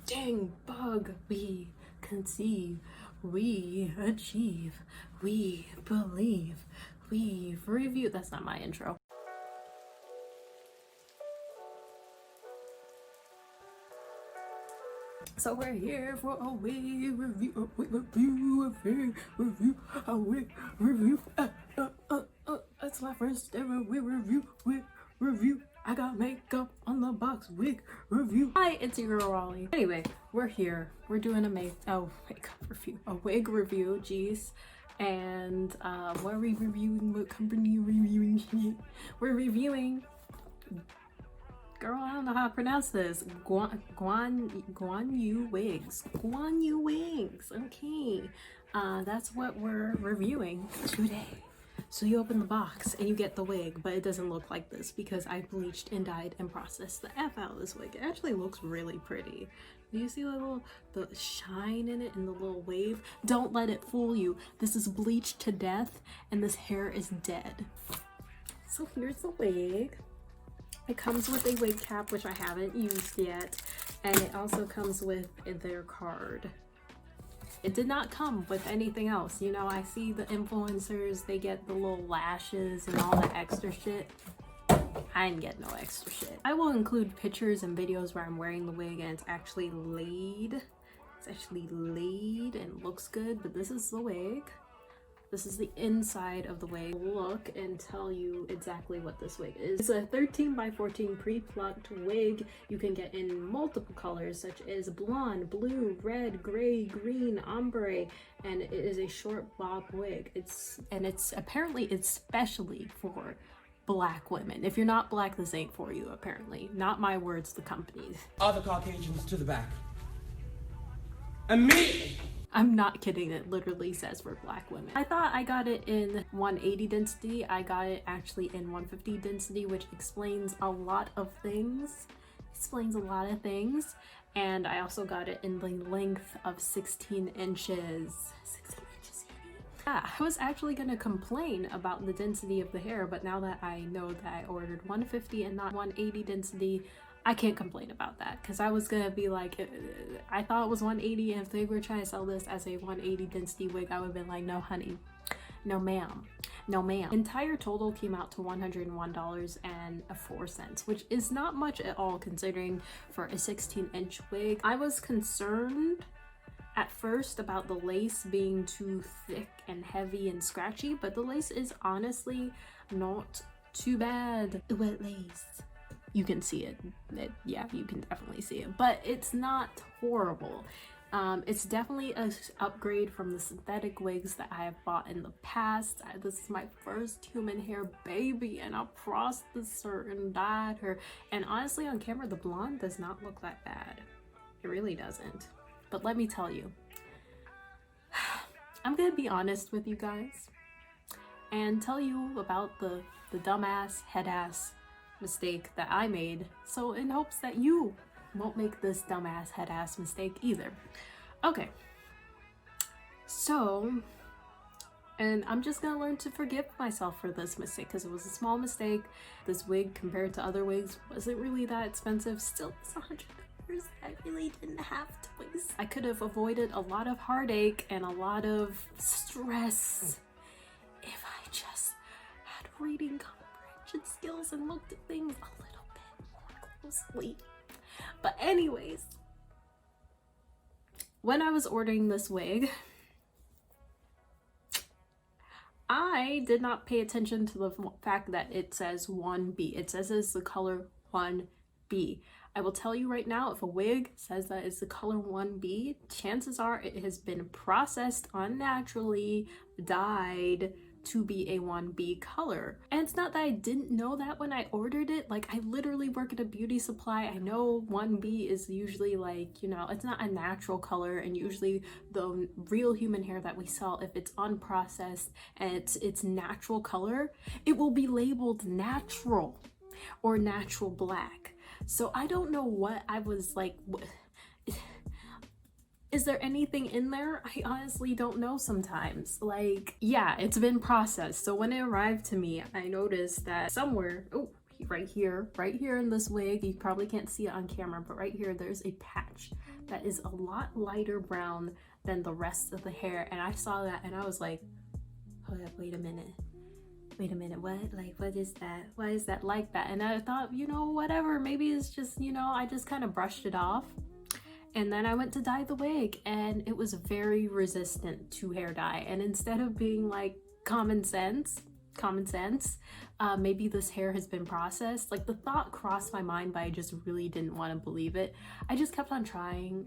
Dang bug, we conceive, we achieve, we believe, we review. That's not my intro. So we're here for a wig review, a wig review, a wig review, a wig review. It's my first ever wig review. I got makeup on the box, wig review. Hi, it's your girl Raleigh. Anyway, we're here. We're doing a makeup review, a wig review, geez. And what are we reviewing? What company are we reviewing shit? We're reviewing, girl, I don't know how to pronounce this. GUANYU wigs. GUANYU wigs. Okay. That's what we're reviewing today. So you open the box and you get the wig, but it doesn't look like this because I bleached and dyed and processed the F out of this wig. It actually looks really pretty. Do you see the shine in it and the little wave? Don't let it fool you. This is bleached to death and this hair is dead. So here's the wig. It comes with a wig cap, which I haven't used yet, and it also comes with their card. It did not come with anything else. You know, I see the influencers, they get the little lashes and all that extra shit. I didn't get no extra shit. I will include pictures and videos where I'm wearing the wig and it's actually laid. It's actually laid and looks good, but this is the wig. This is the inside of the wig. Look and tell you exactly what this wig is. It's a 13 by 14 pre-plucked wig. You can get in multiple colors such as blonde, blue, red, gray, green, ombre, and it is a short bob wig. It's apparently it's specially for Black women. If you're not Black, this ain't for you, apparently. Not my words, the company's. Other Caucasians to the back. Immediately. I'm not kidding, it literally says for Black women. I thought I got it in 180 density. I got it actually in 150 density, which explains a lot of things. And I also got it in the length of 16 inches. 16 inches. Yeah, I was actually gonna complain about the density of the hair, but now that I know that I ordered 150 and not 180 density, I can't complain about that, because I was gonna be like, I thought it was 180, and if they were trying to sell this as a 180 density wig, I would have been like, no honey, no ma'am, no ma'am. Entire total came out to $101.04, which is not much at all considering for a 16-inch wig. I was concerned at first about the lace being too thick and heavy and scratchy, but the lace is honestly not too bad. Wet lace. You can see it. Yeah, you can definitely see it, but it's not horrible. It's definitely an upgrade from the synthetic wigs that I have bought in the past. This is my first human hair baby, and I processed her and dyed her. And honestly, on camera, the blonde does not look that bad. It really doesn't. But let me tell you, I'm gonna be honest with you guys and tell you about the dumbass head-ass mistake that I made, so in hopes that you won't make this dumbass head-ass mistake either. Okay, so, and I'm just gonna learn to forgive myself for this mistake because it was a small mistake. This wig compared to other wigs wasn't really that expensive. Still, it's $100 I really didn't have to waste. I could have avoided a lot of heartache and a lot of stress if I just had reading skills and looked at things a little bit more closely. But anyways, when I was ordering this wig, I did not pay attention to the fact that it says 1B. It says it's the color 1B. I will tell you right now, if a wig says that it's the color 1B, chances are it has been processed unnaturally, dyed to be a 1B color. And it's not that I didn't know that when I ordered it. Like, I literally work at a beauty supply. I know 1B is usually like, you know, it's not a natural color, and usually the real human hair that we sell, if it's unprocessed and it's natural color, it will be labeled natural or natural black. So I don't know what I was like, is there anything in there? I honestly don't know sometimes. Like, yeah, it's been processed. So when it arrived to me, I noticed that somewhere, oh, right here in this wig. You probably can't see it on camera, but right here there's a patch that is a lot lighter brown than the rest of the hair. And I saw that and I was like, hold up, wait a minute, what? Like, what is that? Why is that like that? And I thought, you know, whatever, maybe it's just, you know, I just kind of brushed it off. And then I went to dye the wig and it was very resistant to hair dye. And instead of being like common sense, maybe this hair has been processed. Like, the thought crossed my mind, but I just really didn't want to believe it. I just kept on trying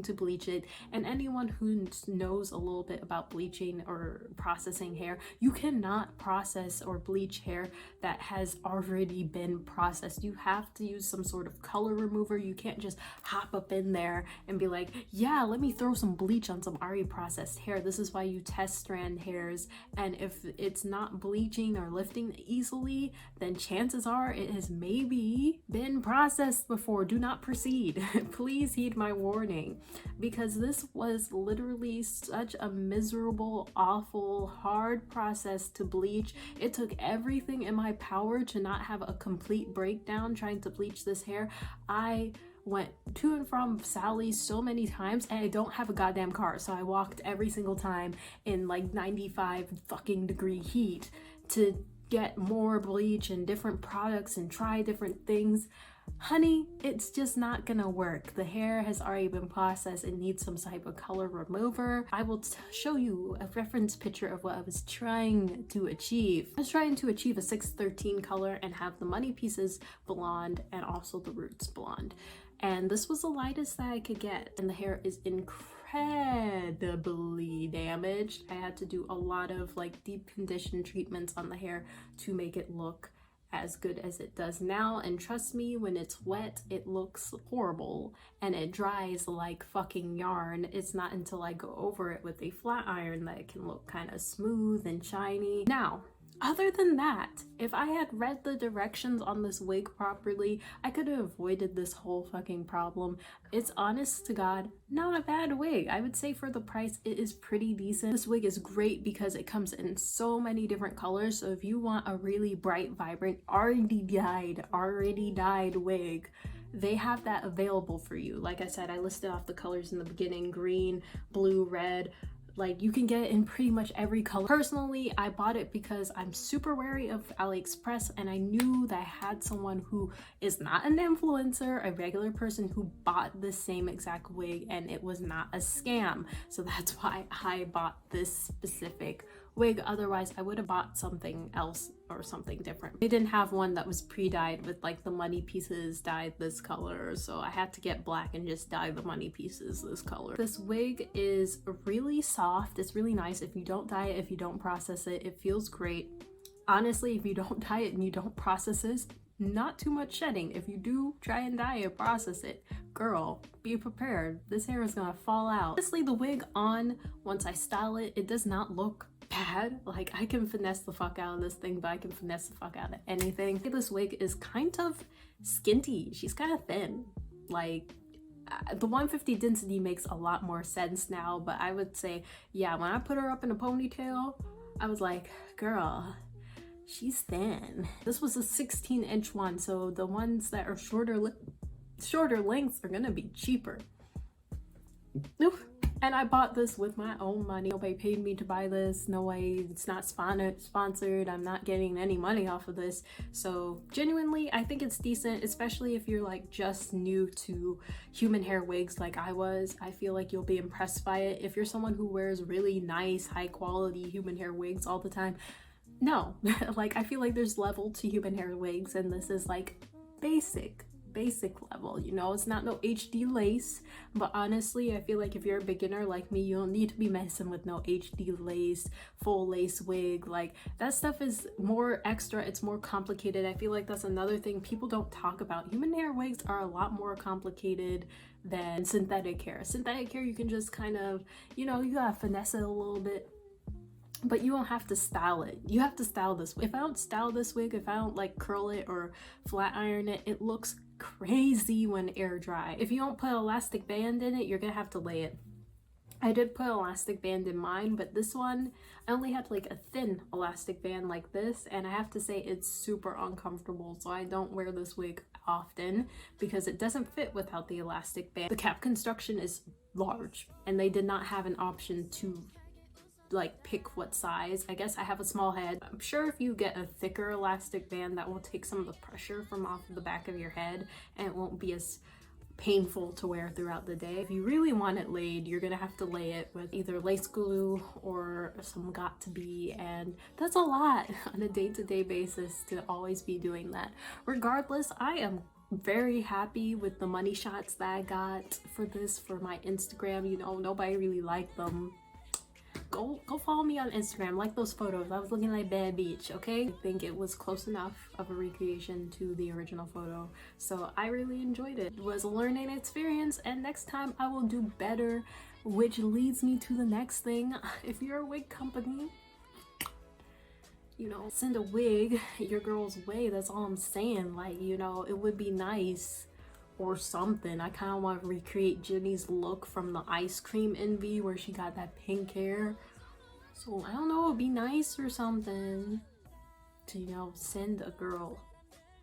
to bleach it. And anyone who knows a little bit about bleaching or processing hair, you cannot process or bleach hair that has already been processed. You have to use some sort of color remover. You can't just hop up in there and be like, yeah, let me throw some bleach on some already processed hair. This is why you test strand hairs, and if it's not bleaching or lifting easily, then chances are it has maybe been processed before. Do not proceed. Please heed my warning, because this was literally such a miserable, awful, hard process to bleach. It took everything in my power to not have a complete breakdown trying to bleach this hair. I went to and from Sally's so many times and I don't have a goddamn car, so I walked every single time in like 95 fucking degree heat to get more bleach and different products and try different things. Honey, it's just not gonna work. The hair has already been processed. It needs some type of color remover. I will show you a reference picture of what I was trying to achieve. I was trying to achieve a 613 color and have the money pieces blonde and also the roots blonde. And this was the lightest that I could get. And the hair is incredibly damaged. I had to do a lot of like deep condition treatments on the hair to make it look as good as it does now. And trust me, when it's wet, it looks horrible and it dries like fucking yarn. It's not until I go over it with a flat iron that it can look kind of smooth and shiny. Now, other than that, if I had read the directions on this wig properly, I could have avoided this whole fucking problem. It's honest to God, not a bad wig. I would say for the price, it is pretty decent. This wig is great because it comes in so many different colors. So if you want a really bright, vibrant, already dyed wig, they have that available for you. Like I said, I listed off the colors in the beginning: green, blue, red. Like, you can get it in pretty much every color. Personally, I bought it because I'm super wary of AliExpress, and I knew that I had someone who is not an influencer, a regular person who bought the same exact wig, and it was not a scam. So that's why I bought this specific wig. Otherwise, I would have bought something else or something different. They didn't have one that was pre-dyed with like the money pieces dyed this color, so I had to get black and just dye the money pieces this color. This wig is really soft. It's really nice. If you don't dye it, if you don't process it, it feels great. Honestly, if you don't dye it and you don't process this, not too much shedding. If you do try and dye it, process it, girl, be prepared. This hair is gonna fall out. Honestly, the wig on, once I style it, it does not look bad. Like, I can finesse the fuck out of this thing, but I can finesse the fuck out of anything. This wig is kind of skinty. She's kind of thin. Like, the 150 density makes a lot more sense now, but I would say, yeah, when I put her up in a ponytail, I was like, girl, she's thin. This was a 16-inch one, so the ones that are shorter lengths are gonna be cheaper. Oof. And I bought this with my own money. Nobody paid me to buy this. No way, it's not sponsored. I'm not getting any money off of this. So genuinely, I think it's decent, especially if you're like just new to human hair wigs like I was. I feel like you'll be impressed by it. If you're someone who wears really nice, high quality human hair wigs all the time, no. Like, I feel like there's level to human hair wigs, and this is like basic level, you know. It's not no HD lace, but honestly, I feel like if you're a beginner like me, you don't need to be messing with no HD lace, full lace wig. Like, that stuff is more extra, it's more complicated. I feel like that's another thing people don't talk about. Human hair wigs are a lot more complicated than synthetic hair. Synthetic hair, you can just kind of, you know, you gotta finesse it a little bit, but you don't have to style it. You have to style this wig. If I don't style this wig, if I don't like curl it or flat iron it, it looks crazy when air dry. If you don't put an elastic band in it, you're gonna have to lay it. I did put elastic band in mine, but this one I only had like a thin elastic band like this, and I have to say it's super uncomfortable, so I don't wear this wig often because it doesn't fit without the elastic band. The cap construction is large and they did not have an option to like pick what size. I guess I have a small head. I'm sure if you get a thicker elastic band that will take some of the pressure from off the back of your head and it won't be as painful to wear throughout the day. If you really want it laid, you're gonna have to lay it with either lace glue or some got-to-be, and that's a lot on a day-to-day basis to always be doing that. Regardless, I am very happy with the money shots that I got for this for my Instagram. You know, nobody really liked them. Go follow me on Instagram, like those photos. I was looking like bad bitch, okay? I think it was close enough of a recreation to the original photo, so I really enjoyed it. It was a learning experience, and next time I will do better, which leads me to the next thing. If you're a wig company, you know, send a wig your girl's way. That's all I'm saying. Like, you know, it would be nice or something. I kind of want to recreate Jennie's look from the Ice Cream Envy where she got that pink hair. So I don't know, it'd be nice or something to, you know, send a girl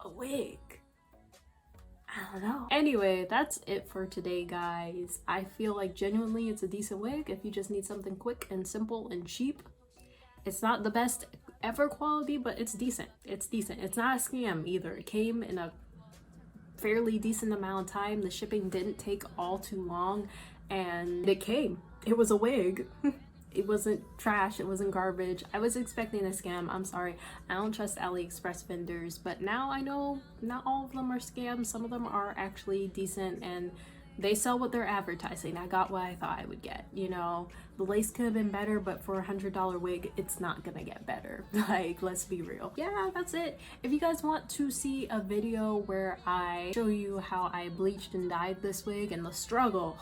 a wig. I don't know. Anyway, that's it for today, guys. I feel like genuinely it's a decent wig if you just need something quick and simple and cheap. It's not the best ever quality, but it's decent. It's decent. It's not a scam either. It came in a fairly decent amount of time. The shipping didn't take all too long, and it came. It was a wig. It wasn't trash, it wasn't garbage. I was expecting a scam. I'm sorry, I don't trust AliExpress vendors, but now I know not all of them are scams. Some of them are actually decent and they sell what they're advertising. I got what I thought I would get, you know. The lace could have been better, but for a $100 wig, it's not gonna get better. Like, let's be real. Yeah, that's it. If you guys want to see a video where I show you how I bleached and dyed this wig and the struggle,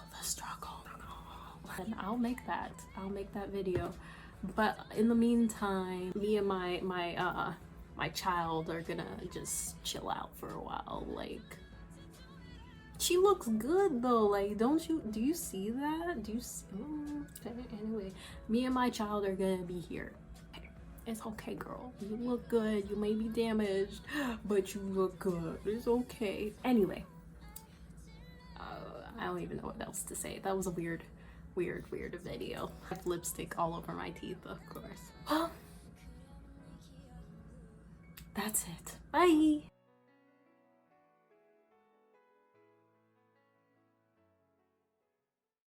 then I'll make that. I'll make that video. But in the meantime, me and my child are gonna just chill out for a while. Like, she looks good though. Like, do you see that? Do you see? Okay, anyway, me and my child are gonna be here. It's okay, girl. You look good. You may be damaged, but you look good. It's okay. Anyway, I don't even know what else to say. That was a weird video. I have lipstick all over my teeth, of course. Well, that's it. Bye.